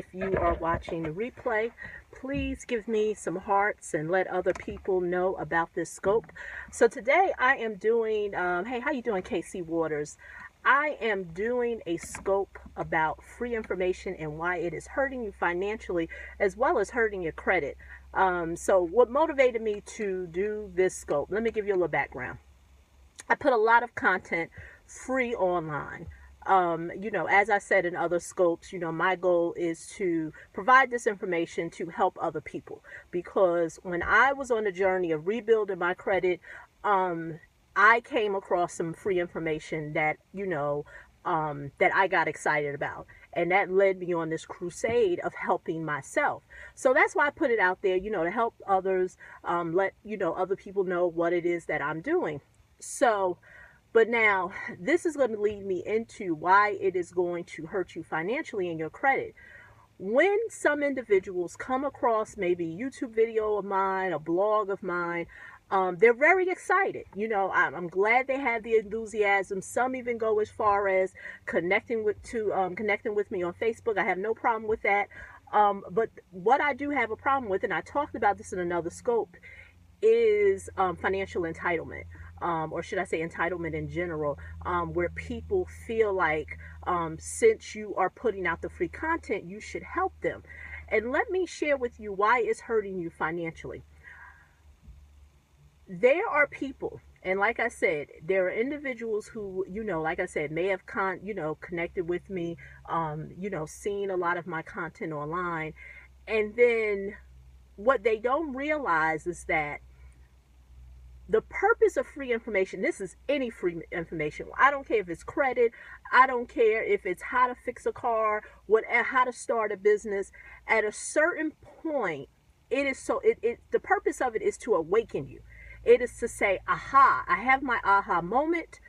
If you are watching the replay, please give me some hearts and let other people know about this scope. So today I am doing, hey, how you doing, KC Waters? I am doing a scope about free information and why it is hurting you financially as well as hurting your credit. So what motivated me to do this scope? Let me give you a little background. I put a lot of content free online. As I said in other scopes, my goal is to provide this information to help other people. Because when I was on the journey of rebuilding my credit, I came across some free information that, that I got excited about. And that led me on this crusade of helping myself. So that's why I put it out there, to help others, let, other people know what it is that I'm doing. So, but now this is going to lead me into why it is going to hurt you financially in your credit. When some individuals come across maybe a YouTube video of mine, a blog of mine, they're very excited. I'm glad they have the enthusiasm. Some even go as far as connecting with me on Facebook. I have no problem with that. But what I do have a problem with, and I talked about this in another scope, is financial entitlement. Or should I say entitlement in general, where people feel like since you are putting out the free content, you should help them. And let me share with you why it's hurting you financially. There are people, and like I said, there are individuals who, like I said, may have connected with me, seen a lot of my content online. And then what they don't realize is that the purpose of free information, this is any free information. I don't care if it's credit. I don't care if it's how to fix a car, how to start a business. At a certain point, the purpose of it is to awaken you. It is to say, aha, I have my aha moment.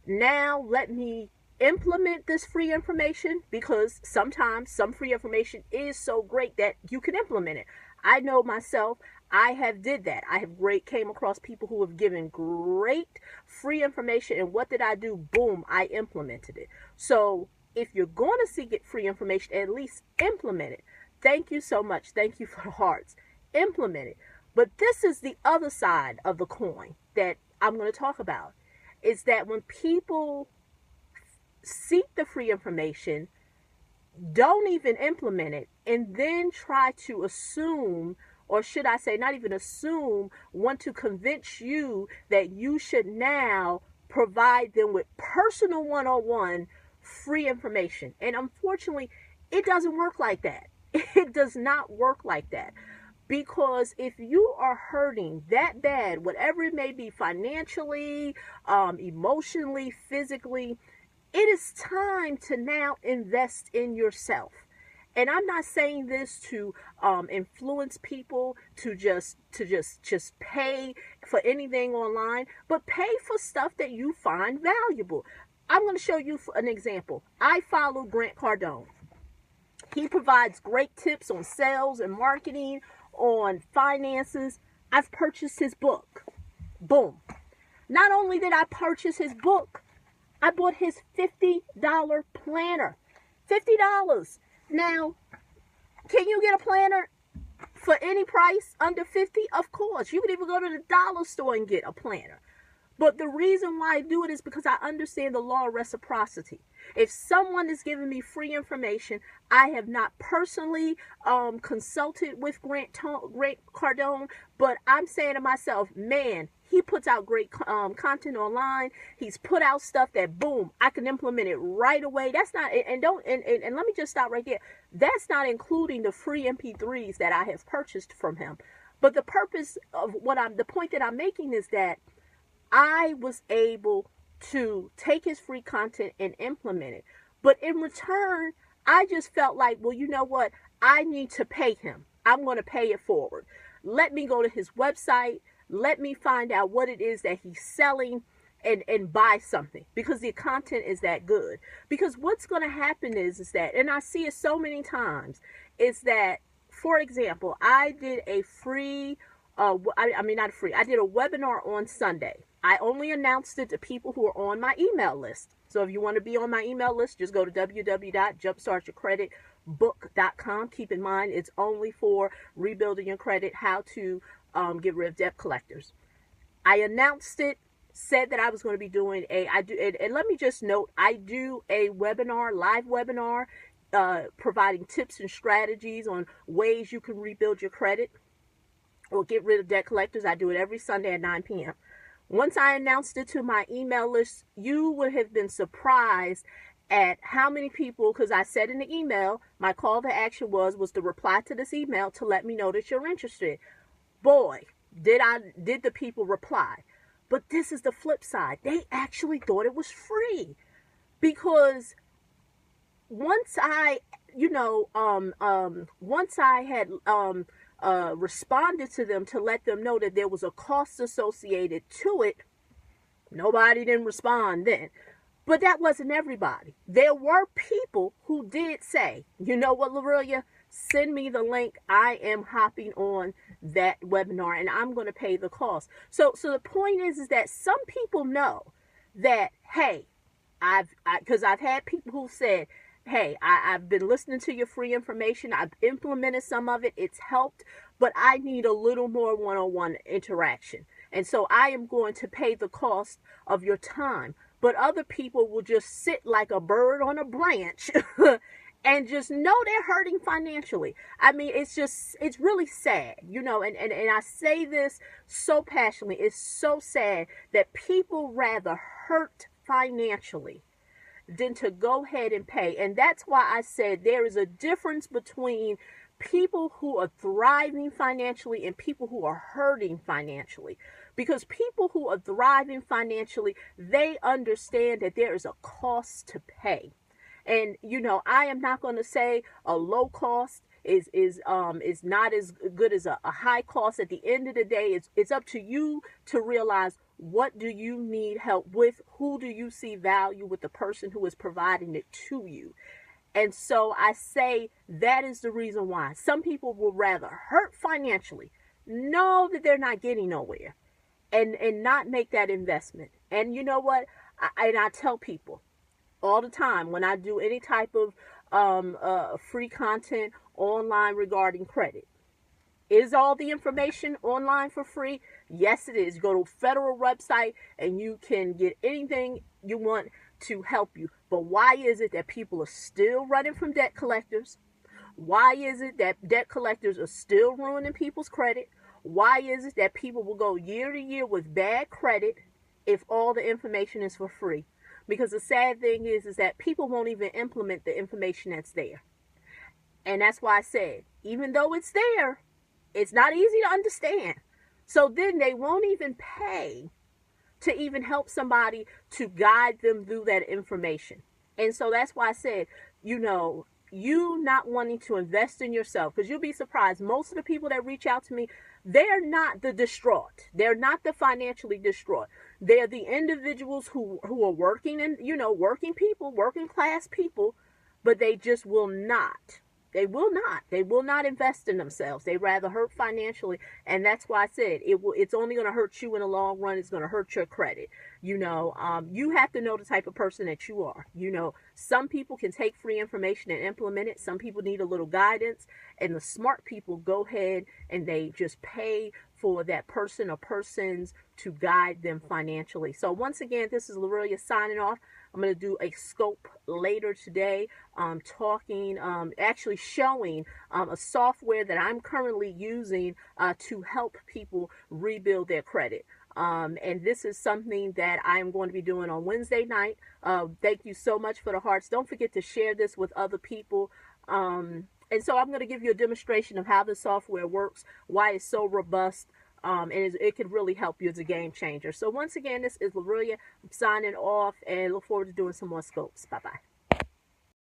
Now let me implement this free information, because sometimes some free information is so great that you can implement it. I know myself, I have did that. I have came across people who have given great free information, and what did I do? Boom, I implemented it. So if you're going to get free information, at least implement it. Thank you so much. Thank you for the hearts. Implement it. But this is the other side of the coin that I'm going to talk about, is that when people seek the free information, don't even implement it, and then try to assume, or should I say not even assume, want to convince you that you should now provide them with personal one-on-one free information. And unfortunately, it doesn't work like that. It does not work like that. Because if you are hurting that bad, whatever it may be, financially, emotionally, physically, it is time to now invest in yourself. And I'm not saying this to influence people to just pay for anything online, but pay for stuff that you find valuable. I'm going to show you an example. I follow Grant Cardone. He provides great tips on sales and marketing, on finances. I've purchased his book. Boom. Not only did I purchase his book, I bought his $50 planner. $50. Now, can you get a planner for any price under $50? Of course. You could even go to the dollar store and get a planner. But the reason why I do it is because I understand the law of reciprocity. If someone is giving me free information, I have not personally consulted with Grant Cardone, but I'm saying to myself, man, he puts out great content online. He's put out stuff that, boom, I can implement it right away. That's not, and let me just stop right there. That's not including the free MP3s that I have purchased from him. But the purpose of the point that I'm making is that I was able to take his free content and implement it. But in return, I just felt like, well, you know what? I need to pay him. I'm going to pay it forward. Let me go to his website. Let me find out what it is that he's selling and buy something, because the content is that good. Because what's going to happen is that, and I see it so many times, is that, for example, I did a free, I did a webinar on Sunday. I only announced it to people who are on my email list. So if you want to be on my email list, just go to www.jumpstartyourcredit book.com. Keep in mind, it's only for rebuilding your credit, how to get rid of debt collectors. I announced it, said that I was going to be doing and let me just note, I do a webinar, live webinar, providing tips and strategies on ways you can rebuild your credit or get rid of debt collectors. I do it every Sunday at 9 p.m. Once I announced it to my email list, you would have been surprised at how many people, because I said in the email, my call to action was to reply to this email to let me know that you're interested. Boy, did the people reply. But this is the flip side. They actually thought it was free, because once I had responded to them to let them know that there was a cost associated to it, nobody didn't respond then. But that wasn't everybody. There were people who did say, you know what, Lorelia, send me the link. I am hopping on that webinar and I'm going to pay the cost. So the point is that some people know that, hey, because I've had people who said, hey, I've been listening to your free information. I've implemented some of it. It's helped, but I need a little more one-on-one interaction. And so I am going to pay the cost of your time. But other people will just sit like a bird on a branch and just know they're hurting financially. I mean, it's really sad, and I say this so passionately. It's so sad that people rather hurt financially than to go ahead and pay. And that's why I said there is a difference between people who are thriving financially and people who are hurting financially. Because people who are thriving financially, they understand that there is a cost to pay. And, I am not going to say a low cost is not as good as a high cost. At the end of the day, it's up to you to realize, what do you need help with? Who do you see value with the person who is providing it to you? And so I say that is the reason why some people will rather hurt financially, know that they're not getting nowhere, and not make that investment. And you know what? I tell people all the time when I do any type of free content online regarding credit. Is all the information online for free? Yes, it is. Go to federal website and you can get anything you want to help you. But why is it that people are still running from debt collectors? Why is it that debt collectors are still ruining people's credit? Why is it that people will go year to year with bad credit if all the information is for free? Because the sad thing is that people won't even implement the information that's there. And that's why I said, even though it's there, it's not easy to understand. So then they won't even pay to even help somebody to guide them through that information. And so that's why I said, you not wanting to invest in yourself, because you'll be surprised. Most of the people that reach out to me, they're not the distraught. They're not the financially distraught. They're the individuals who are working and, working people, working class people, but they just will not. They will not invest in themselves. They rather hurt financially. And that's why I said it's only going to hurt you in the long run. It's going to hurt your credit. You have to know the type of person that you are. Some people can take free information and implement it. Some people need a little guidance. And the smart people go ahead and they just pay for that person or persons to guide them financially. So once again, this is Lorelia signing off. I'm going to do a scope later today, actually showing a software that I'm currently using to help people rebuild their credit. And this is something that I am going to be doing on Wednesday night. Thank you so much for the hearts. Don't forget to share this with other people. And so I'm going to give you a demonstration of how the software works, why it's so robust. And it could really help you as a game changer. So once again, this is Lorelia. I'm signing off and look forward to doing some more scopes. Bye-bye.